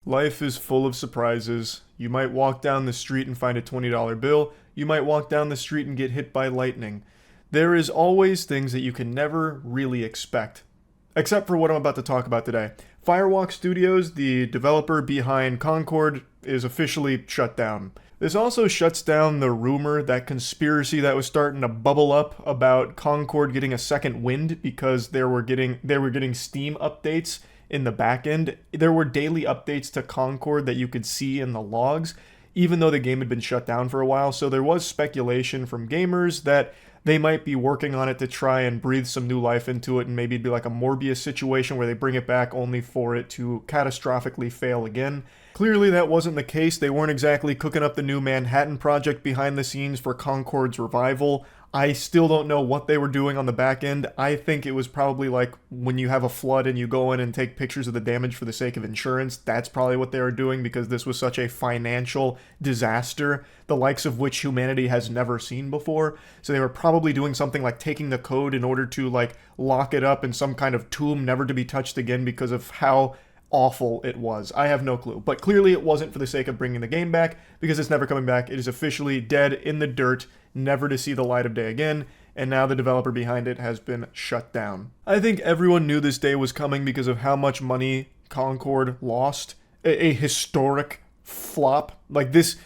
Life is full of surprises. You might walk down the street and find a $20 bill. You might walk down the street and get hit by lightning. There is always things that you can never really expect. Except for what I'm about to talk about today. Firewalk Studios, the developer behind Concord, is officially shut down. This also shuts down the rumor, that conspiracy that was starting to bubble up about Concord getting a second wind because they were getting Steam updates in the back end. There were daily updates to Concord that you could see in the logs, even though the game had been shut down for a while. So there was speculation from gamers that they might be working on it to try and breathe some new life into it, and maybe it'd be like a Morbius situation where they bring it back only for it to catastrophically fail again. Clearly that wasn't the case. They weren't exactly cooking up the new Manhattan Project behind the scenes for Concord's revival. I still don't know what they were doing on the back end. I think it was probably like when you have a flood and you go in and take pictures of the damage for the sake of insurance. That's probably what they were doing, because this was such a financial disaster, the likes of which humanity has never seen before. So they were probably doing something like taking the code in order to like lock it up in some kind of tomb, never to be touched again because of how awful it was. I have no clue. But clearly it wasn't for the sake of bringing the game back, because it's never coming back. It is officially dead in the dirt, never to see the light of day again, and now the developer behind it has been shut down. I think everyone knew this day was coming because of how much money Concord lost. A historic flop. Like, this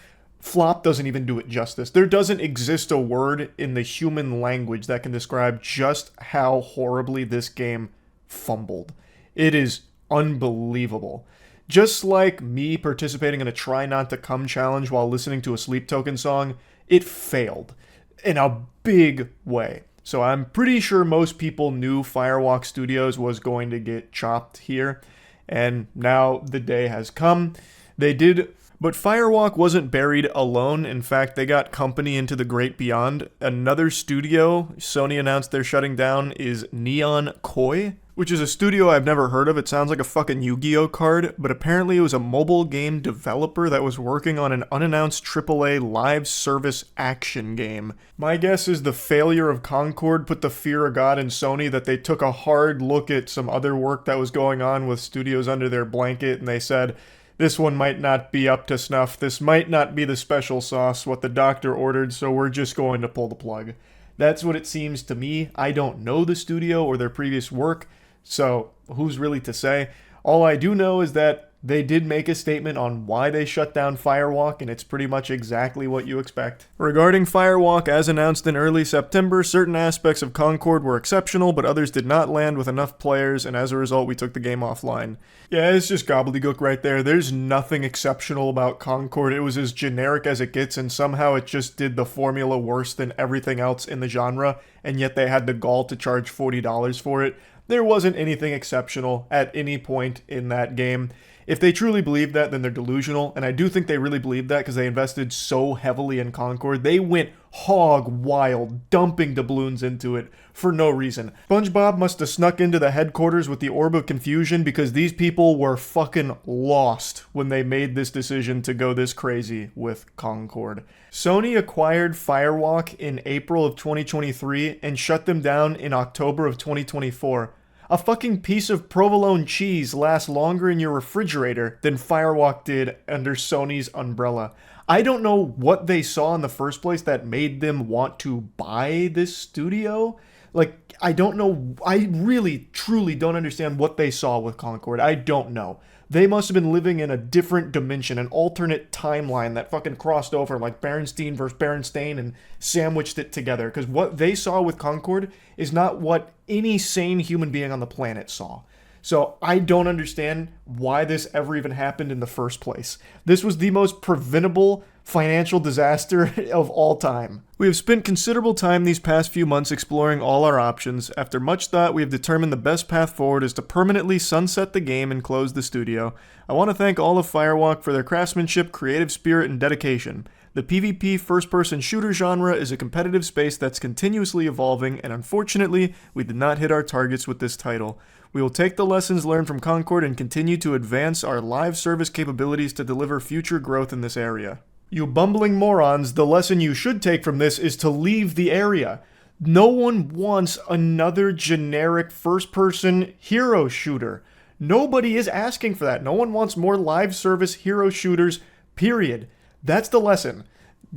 flop doesn't even do it justice. There doesn't exist a word in the human language that can describe just how horribly this game fumbled. It is unbelievable. Just like me participating in a Try Not to Come challenge while listening to a Sleep Token song, it failed in a big way. So I'm pretty sure most people knew Firewalk Studios was going to get chopped here, and now the day has come. They did, but Firewalk wasn't buried alone. In fact, they got company into the great beyond. Another studio Sony announced they're shutting down is Neon Koi, which is a studio I've never heard of. It sounds like a fucking Yu-Gi-Oh card, but apparently it was a mobile game developer that was working on an unannounced AAA live service action game. My guess is the failure of Concord put the fear of God in Sony, that they took a hard look at some other work that was going on with studios under their blanket, and they said, this one might not be up to snuff. This might not be the special sauce, what the doctor ordered, so we're just going to pull the plug. That's what it seems to me. I don't know the studio or their previous work, so who's really to say? All I do know is that they did make a statement on why they shut down Firewalk, and it's pretty much exactly what you expect. Regarding Firewalk, as announced in early September, certain aspects of Concord were exceptional, but others did not land with enough players, and as a result, we took the game offline. Yeah, it's just gobbledygook right there. There's nothing exceptional about Concord. It was as generic as it gets, and somehow it just did the formula worse than everything else in the genre, and yet they had the gall to charge $40 for it. There wasn't anything exceptional at any point in that game. If they truly believe that, then they're delusional, and I do think they really believe that because they invested so heavily in Concord. They went hog wild, dumping doubloons into it for no reason. SpongeBob must have snuck into the headquarters with the Orb of Confusion, because these people were fucking lost when they made this decision to go this crazy with Concord. Sony acquired Firewalk in April of 2023 and shut them down in October of 2024. A fucking piece of provolone cheese lasts longer in your refrigerator than Firewalk did under Sony's umbrella. I don't know what they saw in the first place that made them want to buy this studio. Like, I don't know. I really, truly don't understand what they saw with Concord. I don't know. They must have been living in a different dimension, an alternate timeline that fucking crossed over like Berenstein versus Berenstain and sandwiched it together. Because what they saw with Concord is not what any sane human being on the planet saw. So I don't understand why this ever even happened in the first place. This was the most preventable financial disaster of all time. We have spent considerable time these past few months exploring all our options. After much thought, we have determined the best path forward is to permanently sunset the game and close the studio. I want to thank all of Firewalk for their craftsmanship, creative spirit, and dedication. The PvP first-person shooter genre is a competitive space that's continuously evolving, and unfortunately, we did not hit our targets with this title. We will take the lessons learned from Concord and continue to advance our live service capabilities to deliver future growth in this area. You bumbling morons, the lesson you should take from this is to leave the area. No one wants another generic first-person hero shooter. Nobody is asking for that. No one wants more live service hero shooters, period. That's the lesson.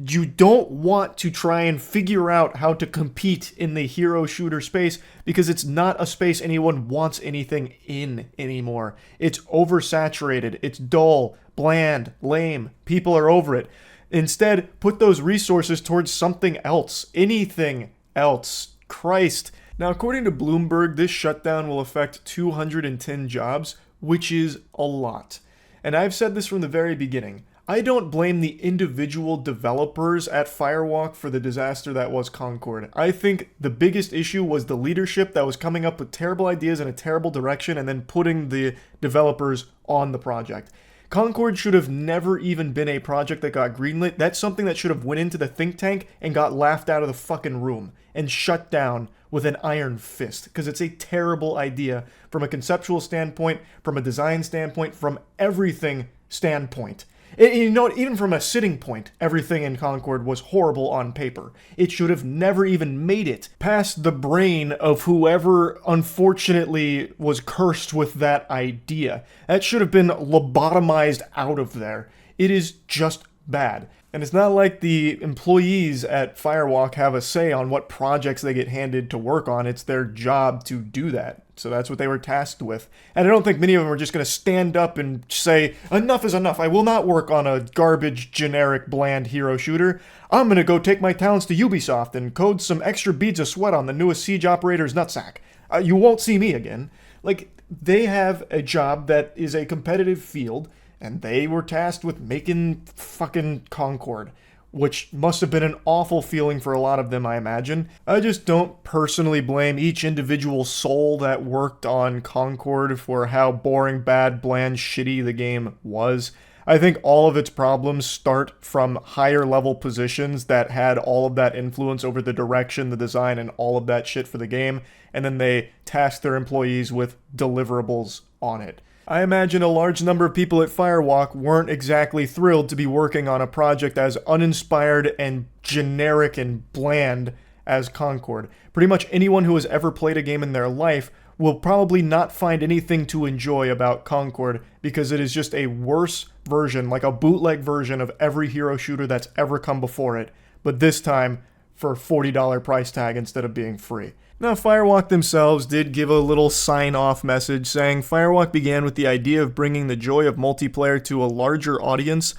You don't want to try and figure out how to compete in the hero shooter space because it's not a space anyone wants anything in anymore. It's oversaturated. It's dull, bland, lame. People are over it. Instead, put those resources towards something else. Anything else. Christ. Now, according to Bloomberg, this shutdown will affect 210 jobs, which is a lot. And I've said this from the very beginning. I don't blame the individual developers at Firewalk for the disaster that was Concord. I think the biggest issue was the leadership that was coming up with terrible ideas in a terrible direction and then putting the developers on the project. Concord should have never even been a project that got greenlit. That's something that should have went into the think tank and got laughed out of the fucking room and shut down with an iron fist, because it's a terrible idea from a conceptual standpoint, from a design standpoint, from everything standpoint. You know, even from a sitting point, everything in Concord was horrible on paper. It should have never even made it past the brain of whoever unfortunately was cursed with that idea. That should have been lobotomized out of there. It is just bad. And it's not like the employees at Firewalk have a say on what projects they get handed to work on. It's their job to do that. So that's what they were tasked with. And I don't think many of them are just going to stand up and say, enough is enough. I will not work on a garbage, generic, bland hero shooter. I'm going to go take my talents to Ubisoft and code some extra beads of sweat on the newest siege operator's nutsack. You won't see me again. Like, they have a job that is a competitive field, and they were tasked with making fucking Concord, which must have been an awful feeling for a lot of them, I imagine. I just don't personally blame each individual soul that worked on Concord for how boring, bad, bland, shitty the game was. I think all of its problems start from higher level positions that had all of that influence over the direction, the design, and all of that shit for the game, and then they tasked their employees with deliverables on it. I imagine a large number of people at Firewalk weren't exactly thrilled to be working on a project as uninspired and generic and bland as Concord. Pretty much anyone who has ever played a game in their life will probably not find anything to enjoy about Concord because it is just a worse version, like a bootleg version of every hero shooter that's ever come before it, but this time for a $40 price tag instead of being free. Now, Firewalk themselves did give a little sign-off message saying Firewalk began with the idea of bringing the joy of multiplayer to a larger audience.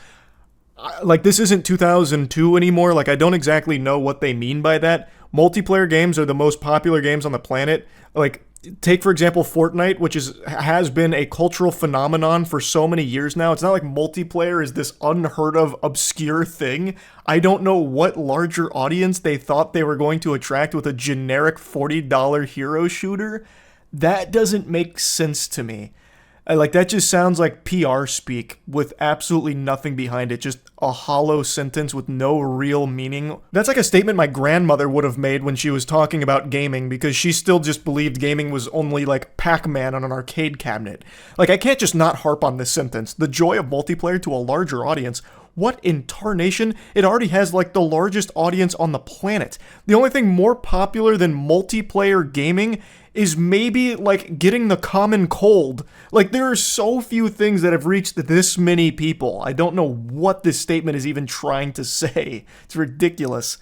Like, this isn't 2002 anymore. Like, I don't exactly know what they mean by that. Multiplayer games are the most popular games on the planet. Like, take, for example, Fortnite, which has been a cultural phenomenon for so many years now. It's not like multiplayer is this unheard of, obscure thing. I don't know what larger audience they thought they were going to attract with a generic $40 hero shooter. That doesn't make sense to me. Like, that just sounds like PR speak with absolutely nothing behind it. Just a hollow sentence with no real meaning. That's like a statement my grandmother would have made when she was talking about gaming, because she still just believed gaming was only like Pac-Man on an arcade cabinet. Like, I can't just not harp on this sentence. The joy of multiplayer to a larger audience. What in tarnation? It already has like the largest audience on the planet. The only thing more popular than multiplayer gaming is maybe like getting the common cold. Like, there are so few things that have reached this many people. I don't know what this statement is even trying to say. It's ridiculous.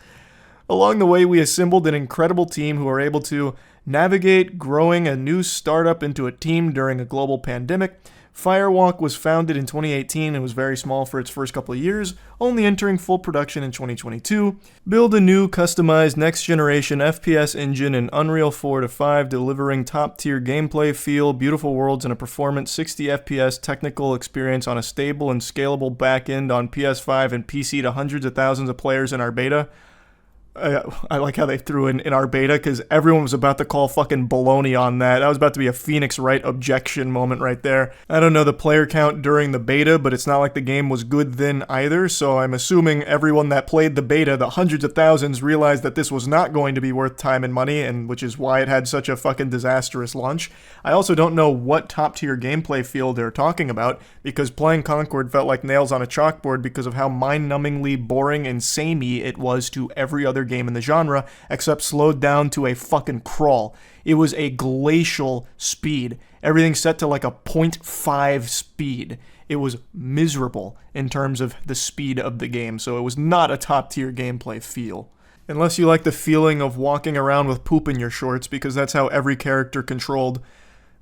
Along the way, we assembled an incredible team who are able to navigate growing a new startup into a team during a global pandemic. Firewalk was founded in 2018 and was very small for its first couple of years, only entering full production in 2022. Build a new customized next-generation FPS engine in Unreal 4 to 5, delivering top-tier gameplay, feel, beautiful worlds, and a performance 60 FPS technical experience on a stable and scalable backend on PS5 and PC to hundreds of thousands of players in our beta. I like how they threw in our beta, because everyone was about to call fucking baloney on that. That was about to be a Phoenix Wright objection moment right there. I don't know the player count during the beta, but it's not like the game was good then either, so I'm assuming everyone that played the beta, the hundreds of thousands, realized that this was not going to be worth time and money, and which is why it had such a fucking disastrous launch. I also don't know what top-tier gameplay feel they're talking about, because playing Concord felt like nails on a chalkboard because of how mind-numbingly boring and samey it was to every other other game in the genre, except slowed down to a fucking crawl. It was a glacial speed. Everything set to like a 0.5 speed. It was miserable in terms of the speed of the game, so it was not a top-tier gameplay feel. Unless you like the feeling of walking around with poop in your shorts, because that's how every character controlled.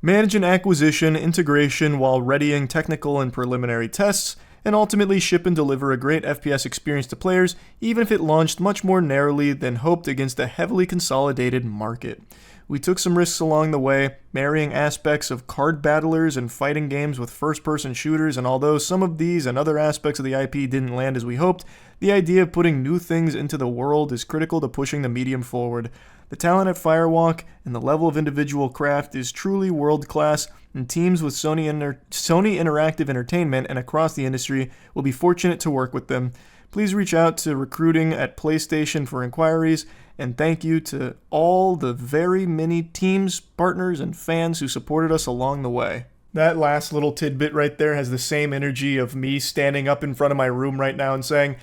Manage an acquisition, integration while readying technical and preliminary tests, and ultimately ship and deliver a great FPS experience to players, even if it launched much more narrowly than hoped against a heavily consolidated market. We took some risks along the way, marrying aspects of card battlers and fighting games with first-person shooters, and although some of these and other aspects of the IP didn't land as we hoped, the idea of putting new things into the world is critical to pushing the medium forward. The talent at Firewalk and the level of individual craft is truly world-class, and teams with Sony Interactive Entertainment and across the industry will be fortunate to work with them. Please reach out to recruiting at PlayStation for inquiries, and thank you to all the very many teams, partners, and fans who supported us along the way. That last little tidbit right there has the same energy of me standing up in front of my room right now and saying,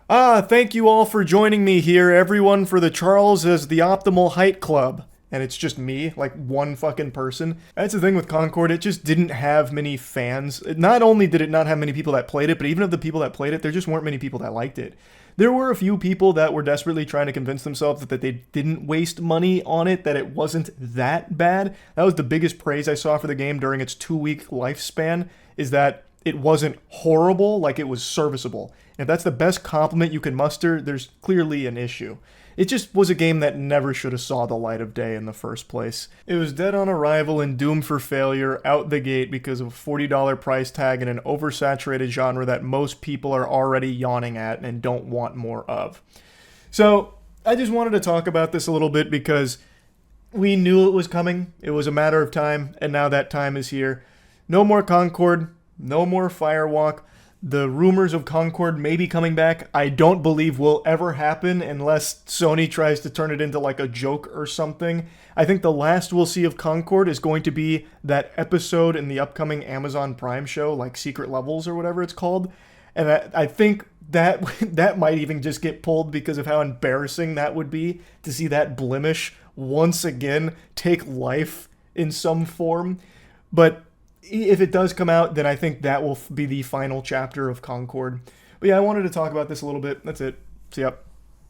thank you all for joining me here, everyone, for the Charles as the Optimal Height Club. And it's just me, like one fucking person. That's the thing with Concord, it just didn't have many fans. Not only did it not have many people that played it, but even of the people that played it, there just weren't many people that liked it. There were a few people that were desperately trying to convince themselves that they didn't waste money on it, that it wasn't that bad. That was the biggest praise I saw for the game during its 2-week lifespan, is that it wasn't horrible, like it was serviceable. If that's the best compliment you can muster, there's clearly an issue. It just was a game that never should have saw the light of day in the first place. It was dead on arrival and doomed for failure out the gate because of a $40 price tag in an oversaturated genre that most people are already yawning at and don't want more of. So, I just wanted to talk about this a little bit because we knew it was coming. It was a matter of time, and now that time is here. No more Concord, no more Firewalk. The rumors of Concord maybe coming back, I don't believe will ever happen unless Sony tries to turn it into like a joke or something. I think the last we'll see of Concord is going to be that episode in the upcoming Amazon Prime show, like Secret Levels or whatever it's called. And I think that might even just get pulled because of how embarrassing that would be to see that blemish once again take life in some form. But if it does come out, then I think that will be the final chapter of Concord. But yeah, I wanted to talk about this a little bit. That's it. See ya.